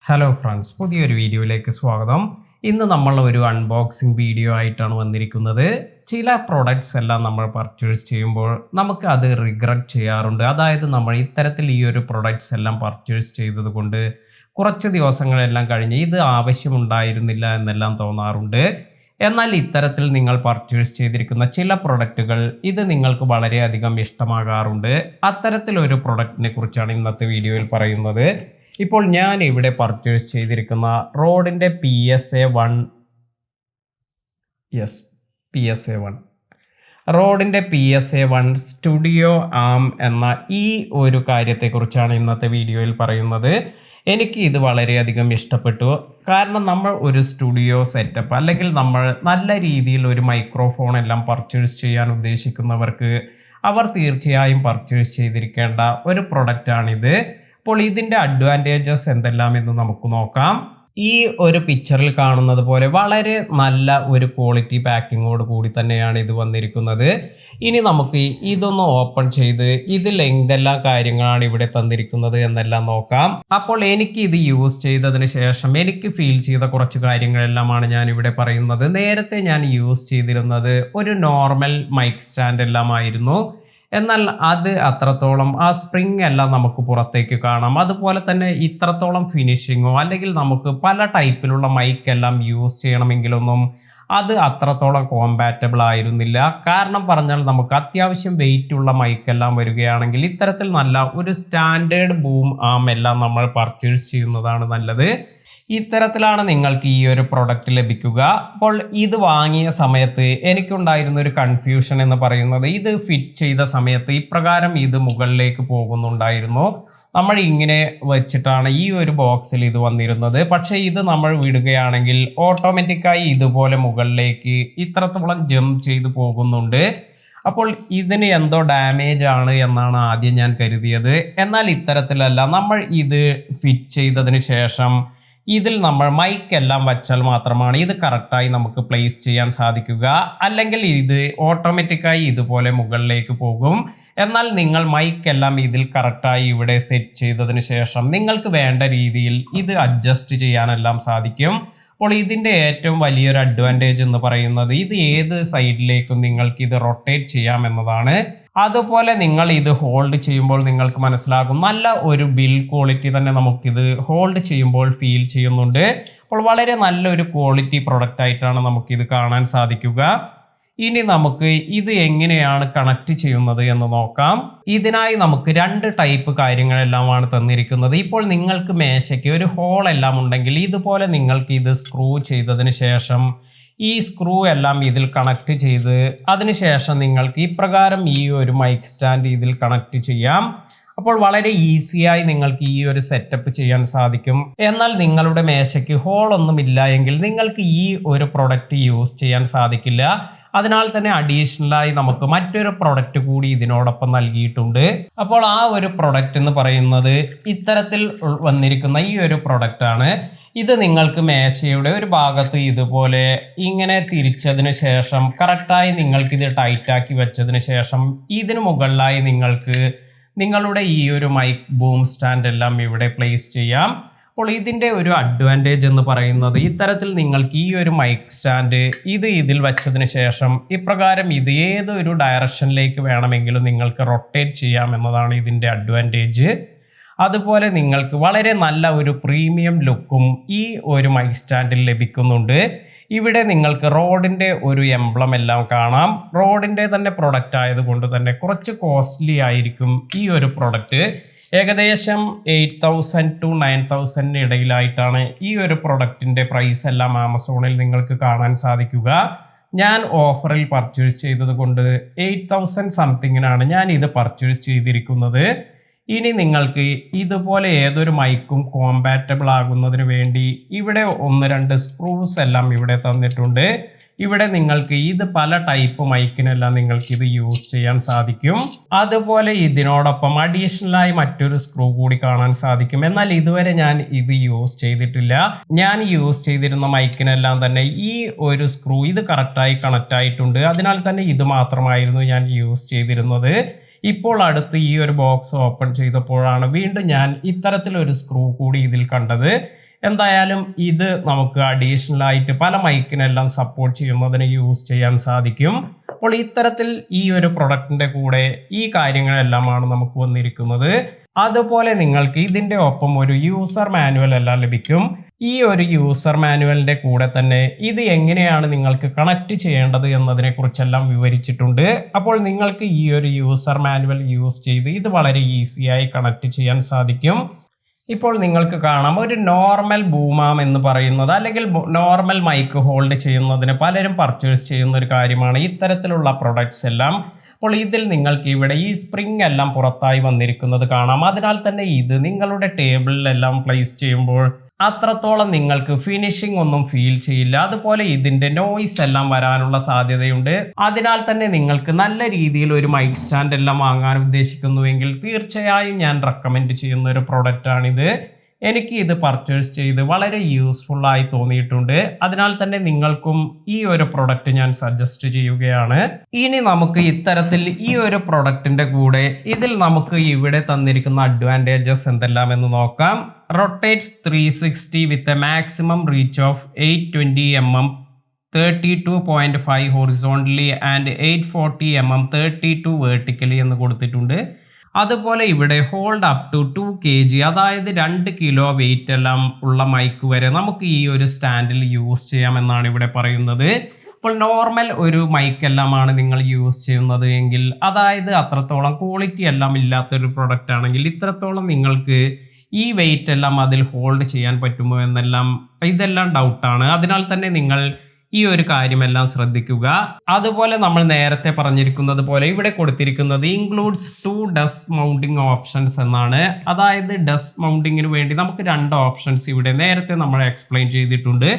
Hello friends, പുതിയൊരു വീഡിയോയിലേക്ക് സ്വാഗതം. ഇന്ന് നമ്മൾ ഒരു അൺബോക്സിംഗ് വീഡിയോ ആയിട്ടാണ് വന്നിരിക്കുന്നത്. ചില പ്രൊഡക്ട്സ് എല്ലാം നമ്മൾ പർച്ചേസ് ചെയ്യുമ്പോൾ നമുക്ക് അത് റിഗ്രറ്റ് ചെയ്യാറുണ്ട്. അതായത് നമ്മൾ ഇത്തരത്തിൽ ഈ ഒരു പ്രൊഡക്ട്സ് എല്ലാം പർച്ചേസ് ചെയ്തത് കൊണ്ട് കുറച്ച് ദിവസങ്ങളെല്ലാം കഴിഞ്ഞ് ഇത് ആവശ്യമുണ്ടായിരുന്നില്ല എന്നെല്ലാം തോന്നാറുണ്ട്. എന്നാൽ ഇത്തരത്തിൽ നിങ്ങൾ പർച്ചേസ് ചെയ്തിരിക്കുന്ന ചില പ്രൊഡക്റ്റുകൾ ഇത് നിങ്ങൾക്ക് വളരെയധികം ഇഷ്ടമാകാറുണ്ട്. അത്തരത്തിലൊരു പ്രൊഡക്റ്റിനെ കുറിച്ചാണ് ഇന്നത്തെ വീഡിയോയിൽ പറയുന്നത്. ഇപ്പോൾ ഞാൻ ഇവിടെ പർച്ചേസ് ചെയ്തിരിക്കുന്ന റോഡിൻ്റെ PSA 1 റോഡിൻ്റെ PSA 1 സ്റ്റുഡിയോ ആം എന്ന ഈ ഒരു കാര്യത്തെക്കുറിച്ചാണ് ഇന്നത്തെ വീഡിയോയിൽ പറയുന്നത്. എനിക്ക് ഇത് വളരെയധികം ഇഷ്ടപ്പെട്ടു. കാരണം നമ്മൾ ഒരു സ്റ്റുഡിയോ സെറ്റപ്പ് അല്ലെങ്കിൽ നമ്മൾ നല്ല രീതിയിൽ ഒരു മൈക്രോഫോൺ എല്ലാം പർച്ചേസ് ചെയ്യാൻ ഉദ്ദേശിക്കുന്നവർക്ക് അവർ തീർച്ചയായും പർച്ചേസ് ചെയ്തിരിക്കേണ്ട ഒരു പ്രൊഡക്റ്റാണിത്. അപ്പോൾ ഇതിൻ്റെ അഡ്വാൻറ്റേജസ് എന്തെല്ലാം എന്ന് നമുക്ക് നോക്കാം. ഈ ഒരു പിക്ചറിൽ കാണുന്നത് പോലെ വളരെ നല്ല ഒരു ക്വാളിറ്റി പാക്കിങ്ങോട് കൂടി തന്നെയാണ് ഇത് വന്നിരിക്കുന്നത്. ഇനി നമുക്ക് ഇതൊന്ന് ഓപ്പൺ ചെയ്ത് ഇതിൽ എന്തെല്ലാം കാര്യങ്ങളാണ് ഇവിടെ തന്നിരിക്കുന്നത് എന്നെല്ലാം നോക്കാം. അപ്പോൾ എനിക്ക് ഇത് യൂസ് ചെയ്തതിന് ശേഷം എനിക്ക് ഫീൽ ചെയ്ത കുറച്ച് കാര്യങ്ങളെല്ലാമാണ് ഞാൻ ഇവിടെ പറയുന്നത്. നേരത്തെ ഞാൻ യൂസ് ചെയ്തിരുന്നത് ഒരു നോർമൽ മൈക്ക് സ്റ്റാൻഡ് എല്ലാമായിരുന്നു. എന്നാൽ അത് അത്രത്തോളം ആ സ്പ്രിങ് എല്ലാം നമുക്ക് പുറത്തേക്ക് കാണാം. അതുപോലെ തന്നെ ഇത്രത്തോളം ഫിനിഷിങ്ങോ അല്ലെങ്കിൽ നമുക്ക് പല ടൈപ്പിലുള്ള മൈക്ക് എല്ലാം യൂസ് ചെയ്യണമെങ്കിലൊന്നും അത് അത്രത്തോളം കോമ്പാറ്റബിൾ ആയിരുന്നില്ല. കാരണം പറഞ്ഞാൽ നമുക്ക് അത്യാവശ്യം വെയിറ്റ് ഉള്ള മൈക്കെല്ലാം വരികയാണെങ്കിൽ ഇത്തരത്തിൽ നല്ല ഒരു സ്റ്റാൻഡേർഡ് ബൂം ആം എല്ലാം നമ്മൾ പർച്ചേസ് ചെയ്യുന്നതാണ് നല്ലത്. ഇത്തരത്തിലാണ് നിങ്ങൾക്ക് ഈ ഒരു പ്രൊഡക്റ്റ് ലഭിക്കുക. അപ്പോൾ ഇത് വാങ്ങിയ സമയത്ത് എനിക്കുണ്ടായിരുന്ന ഒരു കൺഫ്യൂഷൻ എന്ന് പറയുന്നത്, ഇത് ഫിറ്റ് ചെയ്ത സമയത്ത് ഇപ്രകാരം ഇത് മുകളിലേക്ക് പോകുന്നുണ്ടായിരുന്നു. നമ്മൾ ഇങ്ങനെ വെച്ചിട്ടാണ് ഈ ഒരു ബോക്സിൽ ഇത് വന്നിരുന്നത്. പക്ഷേ ഇത് നമ്മൾ വിടുകയാണെങ്കിൽ ഓട്ടോമാറ്റിക്കായി ഇതുപോലെ മുകളിലേക്ക് ഇത്രത്തോളം ജമ്പ് ചെയ്ത് പോകുന്നുണ്ട്. അപ്പോൾ ഇതിന് എന്തോ ഡാമേജ് ആണ് എന്നാണ് ആദ്യം ഞാൻ കരുതിയത്. എന്നാൽ ഇത്തരത്തിലല്ല. നമ്മൾ ഇത് ഫിറ്റ് ചെയ്തതിന് ശേഷം ഇതിൽ നമ്മൾ മൈക്ക് എല്ലാം വച്ചാൽ മാത്രമാണ് ഇത് കറക്റ്റായി നമുക്ക് പ്ലേസ് ചെയ്യാൻ സാധിക്കുക. അല്ലെങ്കിൽ ഇത് ഓട്ടോമാറ്റിക്കായി ഇതുപോലെ മുകളിലേക്ക് പോകും. എന്നാൽ നിങ്ങൾ മൈക്ക് എല്ലാം ഇതിൽ കറക്റ്റായി ഇവിടെ സെറ്റ് ചെയ്തതിന് ശേഷം നിങ്ങൾക്ക് വേണ്ട രീതിയിൽ ഇത് അഡ്ജസ്റ്റ് ചെയ്യാനെല്ലാം സാധിക്കും. അപ്പോൾ ഇതിൻ്റെ ഏറ്റവും വലിയൊരു അഡ്വാൻറ്റേജ് എന്ന് പറയുന്നത് ഇത് ഏത് സൈഡിലേക്കും നിങ്ങൾക്ക് ഇത് റൊട്ടേറ്റ് ചെയ്യാമെന്നതാണ്. അതുപോലെ നിങ്ങൾ ഇത് ഹോൾഡ് ചെയ്യുമ്പോൾ നിങ്ങൾക്ക് മനസ്സിലാകും നല്ല ഒരു ബിൽഡ് ക്വാളിറ്റി തന്നെ നമുക്കിത് ഹോൾഡ് ചെയ്യുമ്പോൾ ഫീൽ ചെയ്യുന്നുണ്ട്. അപ്പോൾ വളരെ നല്ലൊരു ക്വാളിറ്റി പ്രൊഡക്റ്റ് ആയിട്ടാണ് നമുക്കിത് കാണാൻ സാധിക്കുക. ഇനി നമുക്ക് ഇത് എങ്ങനെയാണ് കണക്ട് ചെയ്യുന്നത് എന്ന് നോക്കാം. ഇതിനായി നമുക്ക് രണ്ട് ടൈപ്പ് കാര്യങ്ങളെല്ലാമാണ് തന്നിരിക്കുന്നത്. ഇപ്പോൾ നിങ്ങൾക്ക് മേശയ്ക്ക് ഒരു ഹോൾ എല്ലാം ഉണ്ടെങ്കിൽ ഇതുപോലെ നിങ്ങൾക്ക് ഇത് സ്ക്രൂ ചെയ്തതിന് ശേഷം ഈ സ്ക്രൂ എല്ലാം ഇതിൽ കണക്ട് ചെയ്ത് അതിനുശേഷം നിങ്ങൾക്ക് ഇപ്രകാരം ഈ ഒരു മൈക്ക് സ്റ്റാൻഡ് ഇതിൽ കണക്ട് ചെയ്യാം. അപ്പോൾ വളരെ ഈസിയായി നിങ്ങൾക്ക് ഈ ഒരു സെറ്റപ്പ് ചെയ്യാൻ സാധിക്കും. എന്നാൽ നിങ്ങളുടെ മേശയ്ക്ക് ഹോൾ ഒന്നുമില്ല എങ്കിൽ നിങ്ങൾക്ക് ഈ ഒരു പ്രൊഡക്റ്റ് യൂസ് ചെയ്യാൻ സാധിക്കില്ല. അതിനാൽ തന്നെ അഡീഷണലായി നമുക്ക് മറ്റൊരു പ്രൊഡക്റ്റ് കൂടി ഇതിനോടൊപ്പം നൽകിയിട്ടുണ്ട്. അപ്പോൾ ആ ഒരു പ്രൊഡക്റ്റ് എന്ന് പറയുന്നത് ഇത്തരത്തിൽ വന്നിരിക്കുന്ന ഈ ഒരു പ്രൊഡക്റ്റ് ആണ്. ഇത് നിങ്ങൾക്ക് മേശയുടെ ഒരു ഭാഗത്ത് ഇതുപോലെ ഇങ്ങനെ തിരിച്ചതിന് ശേഷം കറക്റ്റായി നിങ്ങൾക്കിത് ടൈറ്റാക്കി വെച്ചതിന് ശേഷം ഇതിന് മുകളിലായി നിങ്ങൾക്ക് നിങ്ങളുടെ ഈ ഒരു മൈക്ക് ബൂം സ്റ്റാൻഡ് എല്ലാം ഇവിടെ പ്ലേസ് ചെയ്യാം. അപ്പോൾ ഇതിൻ്റെ ഒരു അഡ്വാൻറ്റേജ് എന്ന് പറയുന്നത് ഇത്തരത്തിൽ നിങ്ങൾക്ക് ഈ ഒരു മൈക്ക് സ്റ്റാൻഡ് ഇതിൽ വെച്ചതിന് ശേഷം ഇപ്രകാരം ഇത് ഏതൊരു ഡയറക്ഷനിലേക്ക് വേണമെങ്കിലും നിങ്ങൾക്ക് റൊട്ടേറ്റ് ചെയ്യാം എന്നതാണ് ഇതിൻ്റെ അഡ്വാൻറ്റേജ്. അതുപോലെ നിങ്ങൾക്ക് വളരെ നല്ല ഒരു പ്രീമിയം ലുക്കും ഈ ഒരു മൈക്ക് സ്റ്റാൻഡിൽ ലഭിക്കുന്നുണ്ട്. ഇവിടെ നിങ്ങൾക്ക് റോഡിൻ്റെ ഒരു എംബ്ലം എല്ലാം കാണാം. റോഡിൻ്റെ തന്നെ പ്രൊഡക്റ്റ് ആയതുകൊണ്ട് തന്നെ കുറച്ച് കോസ്റ്റ്ലി ആയിരിക്കും ഈ ഒരു പ്രൊഡക്റ്റ്. ഏകദേശം 8,000 to 9,000 ഇടയിലായിട്ടാണ് ഈ ഒരു പ്രൊഡക്റ്റിൻ്റെ പ്രൈസ് എല്ലാം ആമസോണിൽ നിങ്ങൾക്ക് കാണാൻ സാധിക്കുക. ഞാൻ ഓഫറിൽ പർച്ചേസ് ചെയ്തത് കൊണ്ട് 8,000 സംതിങ്ങിനാണ് ഞാൻ ഇത് പർച്ചേസ് ചെയ്തിരിക്കുന്നത്. ഇനി നിങ്ങൾക്ക് ഇതുപോലെ ഏതൊരു മൈക്കും കോമ്പാറ്റബിൾ ആകുന്നതിന് വേണ്ടി ഇവിടെ 1-2 സ്ക്രൂസ് എല്ലാം ഇവിടെ തന്നിട്ടുണ്ട്. ഇവിടെ നിങ്ങൾക്ക് ഇത് പല ടൈപ്പ് മൈക്കിനെല്ലാം നിങ്ങൾക്ക് ഇത് യൂസ് ചെയ്യാൻ സാധിക്കും. അതുപോലെ ഇതിനോടൊപ്പം അഡീഷണലായി മറ്റൊരു സ്ക്രൂ കൂടി കാണാൻ സാധിക്കും. എന്നാൽ ഇതുവരെ ഞാൻ ഇത് യൂസ് ചെയ്തിട്ടില്ല. ഞാൻ യൂസ് ചെയ്തിരുന്ന മൈക്കിനെല്ലാം തന്നെ ഈ ഒരു സ്ക്രൂ ഇത് കറക്റ്റായി കണക്റ്റ് ആയിട്ടുണ്ട്. അതിനാൽ തന്നെ ഇത് മാത്രമായിരുന്നു ഞാൻ യൂസ് ചെയ്തിരുന്നത്. ഇപ്പോൾ അടുത്ത് ഈ ഒരു ബോക്സ് ഓപ്പൺ ചെയ്തപ്പോഴാണ് വീണ്ടും ഞാൻ ഇത്തരത്തിലൊരു സ്ക്രൂ കൂടി ഇതിൽ കണ്ടത്. എന്തായാലും ഇത് നമുക്ക് അഡീഷണൽ ആയിട്ട് പല മൈക്കിനെല്ലാം സപ്പോർട്ട് ചെയ്യുന്നതിന് യൂസ് ചെയ്യാൻ സാധിക്കും. അപ്പോൾ ഇത്തരത്തിൽ ഈ ഒരു പ്രൊഡക്റ്റിന്റെ കൂടെ ഈ കാര്യങ്ങളെല്ലാമാണ് നമുക്ക് വന്നിരിക്കുന്നത്. അതുപോലെ നിങ്ങൾക്ക് ഇതിന്റെ ഒപ്പം ഒരു യൂസർ മാനുവൽ എല്ലാം ലഭിക്കും. ഈ ഒരു യൂസർ മാനുവലിന്റെ കൂടെ തന്നെ ഇത് എങ്ങനെയാണ് നിങ്ങൾക്ക് കണക്ട് ചെയ്യേണ്ടത് എന്നതിനെ കുറിച്ചെല്ലാം വിവരിച്ചിട്ടുണ്ട്. അപ്പോൾ നിങ്ങൾക്ക് ഈ ഒരു യൂസർ മാനുവൽ യൂസ് ചെയ്ത് ഇത് വളരെ ഈസിയായി കണക്ട് ചെയ്യാൻ സാധിക്കും. ഇപ്പോൾ നിങ്ങൾക്ക് കാണാം ഒരു നോർമൽ ബൂമാം എന്ന് പറയുന്നത് അല്ലെങ്കിൽ നോർമൽ മൈക്ക് ഹോൾഡ് ചെയ്യുന്നതിന് പലരും പർച്ചേസ് ചെയ്യുന്ന ഒരു കാര്യമാണ് ഇത്തരത്തിലുള്ള പ്രൊഡക്ട്സ് എല്ലാം. അപ്പോൾ ഇതിൽ നിങ്ങൾക്ക് ഇവിടെ ഈ സ്പ്രിംഗ് എല്ലാം പുറത്തായി വന്നിരിക്കുന്നത് കാണാം. അതിനാൽ തന്നെ ഇത് നിങ്ങളുടെ ടേബിളിലെല്ലാം പ്ലേസ് ചെയ്യുമ്പോൾ അത്രത്തോളം നിങ്ങൾക്ക് ഫിനിഷിംഗ് ഒന്നും ഫീൽ ചെയ്യില്ല. അതുപോലെ ഇതിന്റെ നോയ്സ് എല്ലാം വരാനുള്ള സാധ്യതയുണ്ട്. അതിനാൽ തന്നെ നിങ്ങൾക്ക് നല്ല രീതിയിൽ ഒരു മൈക്ക് സ്റ്റാൻഡ് എല്ലാം വാങ്ങാൻ ഉദ്ദേശിക്കുന്നുവെങ്കിൽ തീർച്ചയായും ഞാൻ റെക്കമെൻഡ് ചെയ്യുന്ന ഒരു പ്രൊഡക്റ്റ് ആണിത്. എനിക്ക് ഇത് പർച്ചേസ് ചെയ്ത് വളരെ യൂസ്ഫുൾ ആയി തോന്നിയിട്ടുണ്ട്. അതിനാൽ തന്നെ നിങ്ങൾക്കും ഈ ഒരു പ്രൊഡക്റ്റ് ഞാൻ സജസ്റ്റ് ചെയ്യുകയാണ്. ഇനി നമുക്ക് ഇത്തരത്തിൽ ഈ ഒരു പ്രൊഡക്റ്റിന്റെ കൂടെ ഇതിൽ നമുക്ക് ഇവിടെ തന്നിരിക്കുന്ന അഡ്വാൻറ്റേജസ് എന്തെല്ലാം എന്ന് നോക്കാം. Rotates 360 with a maximum reach of 820 mm 32.5 horizontally and 840 mm 32 vertically എന്ന് കൊടുത്തിട്ടുണ്ട്. അതുപോലെ ഇവിടെ ഹോൾഡ് അപ് ടു 2 kg, അതായത് 2 കിലോ വെയിറ്റ് എല്ലാം ഉള്ള മൈക്ക് വരെ നമുക്ക് ഈ ഒരു സ്റ്റാൻഡിൽ യൂസ് ചെയ്യാമെന്നാണ് ഇവിടെ പറയുന്നത്. അപ്പോൾ നോർമൽ ഒരു മൈക്ക് എല്ലാമാണ് നിങ്ങൾ യൂസ് ചെയ്യുന്നത് എങ്കിൽ, അതായത് അത്രത്തോളം ക്വാളിറ്റി എല്ലാം ഇല്ലാത്തൊരു പ്രൊഡക്റ്റ് ആണെങ്കിൽ ഇത്രത്തോളം നിങ്ങൾക്ക് ഈ വെയിറ്റ് എല്ലാം അതിൽ ഹോൾഡ് ചെയ്യാൻ പറ്റുമോ എന്നെല്ലാം ഇതെല്ലാം ഡൗട്ടാണ്. അതിനാൽ തന്നെ നിങ്ങൾ ഈ ഒരു കാര്യമെല്ലാം ശ്രദ്ധിക്കുക. അതുപോലെ നമ്മൾ നേരത്തെ പറഞ്ഞിരിക്കുന്നത് പോലെ ഇവിടെ കൊടുത്തിരിക്കുന്നത് ഇൻക്ലൂഡ്സ് 2 ഡസ്റ്റ് മൗണ്ടിങ് ഓപ്ഷൻസ് എന്നാണ്. അതായത് ഡസ്റ്റ് മൗണ്ടിങ്ങിന് വേണ്ടി നമുക്ക് 2 ഓപ്ഷൻസ് ഇവിടെ നേരത്തെ നമ്മൾ എക്സ്പ്ലെയിൻ ചെയ്തിട്ടുണ്ട്.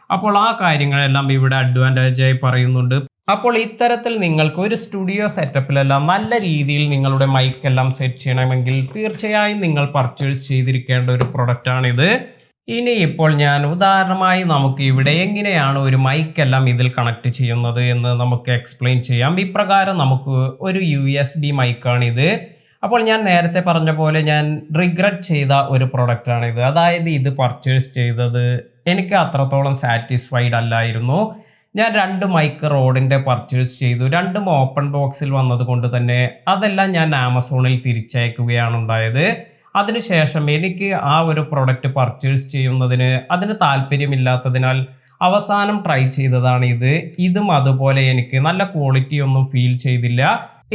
അപ്പോൾ ആ കാര്യങ്ങളെല്ലാം ഇവിടെ അഡ്വാൻറ്റേജ് ആയി പറയുന്നുണ്ട്. അപ്പോൾ ഇത്തരത്തിൽ നിങ്ങൾക്ക് ഒരു സ്റ്റുഡിയോ സെറ്റപ്പിലെല്ലാം നല്ല രീതിയിൽ നിങ്ങളുടെ മൈക്ക് എല്ലാം സെറ്റ് ചെയ്യണമെങ്കിൽ തീർച്ചയായും നിങ്ങൾ പർച്ചേസ് ചെയ്തിരിക്കേണ്ട ഒരു പ്രൊഡക്റ്റ് ആണിത്. ഇനി ഇപ്പോൾ ഞാൻ ഉദാഹരണമായി നമുക്ക് ഇവിടെ എങ്ങനെയാണ് ഒരു മൈക്ക് എല്ലാം ഇതിൽ കണക്ട് ചെയ്യുന്നത് എന്ന് നമുക്ക് എക്സ്പ്ലെയിൻ ചെയ്യാം. ഇപ്രകാരം നമുക്ക് ഒരു USB മൈക്കാണിത്. അപ്പോൾ ഞാൻ നേരത്തെ പറഞ്ഞ പോലെ ഞാൻ റിഗ്രറ്റ് ചെയ്ത ഒരു പ്രൊഡക്റ്റ് ആണിത്. അതായത് ഇത് പർച്ചേസ് ചെയ്തത് എനിക്ക് അത്രത്തോളം സാറ്റിസ്ഫൈഡ് അല്ലായിരുന്നു. ഞാൻ 2 മൈക്ക് റോഡിൻ്റെ പർച്ചേസ് ചെയ്തു. 2ഉം ഓപ്പൺ ബോക്സിൽ വന്നത് കൊണ്ട് തന്നെ അതെല്ലാം ഞാൻ ആമസോണിൽ തിരിച്ചയക്കുകയാണ് ഉണ്ടായത്. അതിനുശേഷം എനിക്ക് ആ ഒരു പ്രൊഡക്റ്റ് പർച്ചേസ് ചെയ്യുന്നതിന് അതിന് താല്പര്യമില്ലാത്തതിനാൽ അവസാനം ട്രൈ ചെയ്തതാണ് ഇത്. ഇതും അതുപോലെ എനിക്ക് നല്ല ക്വാളിറ്റി ഒന്നും ഫീൽ ചെയ്തില്ല.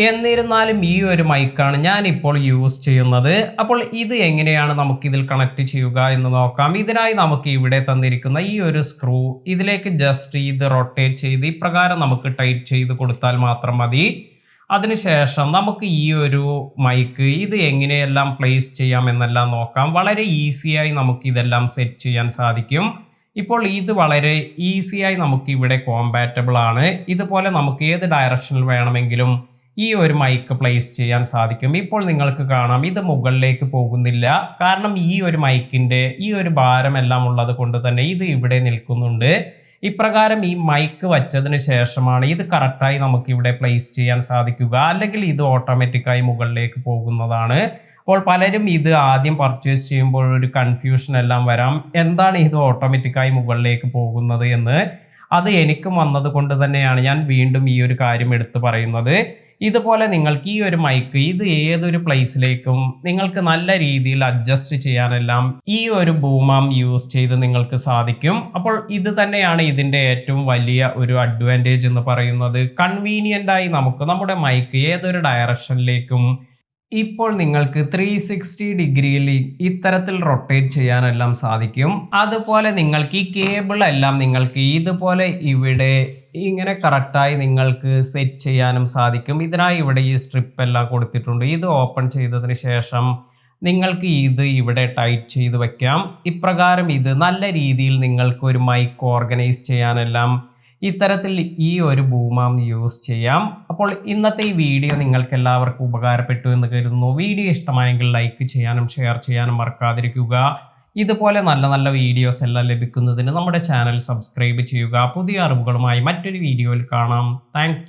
എന്നിരുന്നാലും ഈ ഒരു മൈക്കാണ് ഞാൻ ഇപ്പോൾ യൂസ് ചെയ്യുന്നത്. അപ്പോൾ ഇത് എങ്ങനെയാണ് നമുക്കിതിൽ കണക്ട് ചെയ്യുക എന്ന് നോക്കാം. ഇതിനായി നമുക്ക് ഇവിടെ തന്നിരിക്കുന്ന ഈ ഒരു സ്ക്രൂ ഇതിലേക്ക് ജസ്റ്റ് ഇത് റൊട്ടേറ്റ് ചെയ്ത് ഇപ്രകാരം നമുക്ക് ടൈറ്റ് ചെയ്ത് കൊടുത്താൽ മാത്രം മതി. അതിനുശേഷം നമുക്ക് ഈ ഒരു മൈക്ക് ഇത് എങ്ങനെയെല്ലാം പ്ലേസ് ചെയ്യാം എന്നെല്ലാം നോക്കാം. വളരെ ഈസിയായി നമുക്ക് ഇതെല്ലാം സെറ്റ് ചെയ്യാൻ സാധിക്കും. ഇപ്പോൾ ഇത് വളരെ ഈസിയായി നമുക്ക് ഇവിടെ കോമ്പാറ്റബിൾ ആണ്. ഇതുപോലെ നമുക്ക് ഏത് ഡയറക്ഷനിൽ വേണമെങ്കിലും ഈ ഒരു മൈക്ക് പ്ലേസ് ചെയ്യാൻ സാധിക്കും. ഇപ്പോൾ നിങ്ങൾക്ക് കാണാം ഇത് മുകളിലേക്ക് പോകുന്നില്ല. കാരണം ഈ ഒരു മൈക്കിൻ്റെ ഈ ഒരു ഭാരമെല്ലാം ഉള്ളത് കൊണ്ട് തന്നെ ഇത് ഇവിടെ നിൽക്കുന്നുണ്ട്. ഇപ്രകാരം ഈ മൈക്ക് വച്ചതിന് ശേഷമാണ് ഇത് കറക്റ്റായി നമുക്ക് ഇവിടെ പ്ലേസ് ചെയ്യാൻ സാധിക്കുക. അല്ലെങ്കിൽ ഇത് ഓട്ടോമാറ്റിക്കായി മുകളിലേക്ക് പോകുന്നതാണ്. അപ്പോൾ പലരും ഇത് ആദ്യം പർച്ചേസ് ചെയ്യുമ്പോൾ ഒരു കൺഫ്യൂഷൻ എല്ലാം വരാം, എന്താണ് ഇത് ഓട്ടോമാറ്റിക്കായി മുകളിലേക്ക് പോകുന്നത് എന്ന്. അത് എനിക്കും വന്നത് കൊണ്ട് തന്നെയാണ് ഞാൻ വീണ്ടും ഈ ഒരു കാര്യം എടുത്തു പറയുന്നത്. ഇതുപോലെ നിങ്ങൾക്ക് ഈ ഒരു മൈക്ക് ഇത് ഏതൊരു പ്ലേസിലേക്കും നിങ്ങൾക്ക് നല്ല രീതിയിൽ അഡ്ജസ്റ്റ് ചെയ്യാനെല്ലാം ഈ ഒരു ബൂമാം യൂസ് ചെയ്ത് നിങ്ങൾക്ക് സാധിക്കും. അപ്പോൾ ഇത് തന്നെയാണ് ഇതിൻ്റെ ഏറ്റവും വലിയ ഒരു അഡ്വാൻറ്റേജ് എന്ന് പറയുന്നത്. കൺവീനിയൻ്റായി നമുക്ക് നമ്മുടെ മൈക്ക് ഏതൊരു ഡയറക്ഷനിലേക്കും ഇപ്പോൾ നിങ്ങൾക്ക് 360 ഡിഗ്രിയിൽ ഇത്തരത്തിൽ റൊട്ടേറ്റ് ചെയ്യാനെല്ലാം സാധിക്കും. അതുപോലെ നിങ്ങൾക്ക് ഈ കേബിൾ എല്ലാം നിങ്ങൾക്ക് ഇതുപോലെ ഇവിടെ ഇങ്ങനെ കറക്റ്റായി നിങ്ങൾക്ക് സെറ്റ് ചെയ്യാനും സാധിക്കും. ഇതിനായി ഇവിടെ ഈ സ്ട്രിപ്പ് എല്ലാം കൊടുത്തിട്ടുണ്ട്. ഇത് ഓപ്പൺ ചെയ്തതിന് ശേഷം നിങ്ങൾക്ക് ഇത് ഇവിടെ ടൈറ്റ് ചെയ്ത് വെക്കാം. ഇപ്രകാരം ഇത് നല്ല രീതിയിൽ നിങ്ങൾക്ക് ഒരു മൈക്ക് ഓർഗനൈസ് ചെയ്യാനെല്ലാം ഇത്തരത്തിൽ ഈ ഒരു ബൂമാം യൂസ് ചെയ്യാം. അപ്പോൾ ഇന്നത്തെ ഈ വീഡിയോ നിങ്ങൾക്ക് എല്ലാവർക്കും ഉപകാരപ്പെട്ടു എന്ന് കരുതുന്നു. വീഡിയോ ഇഷ്ടമായെങ്കിൽ ലൈക്ക് ചെയ്യാനും ഷെയർ ചെയ്യാനും മറക്കാതിരിക്കുക. ഇതുപോലെ നല്ല നല്ല വീഡിയോസ് എല്ലാം ലഭിക്കുന്നതിന് നമ്മുടെ ചാനൽ സബ്സ്ക്രൈബ് ചെയ്യുക. പുതിയ അറിവുകളുമായി മറ്റൊരു വീഡിയോയിൽ കാണാം. താങ്ക്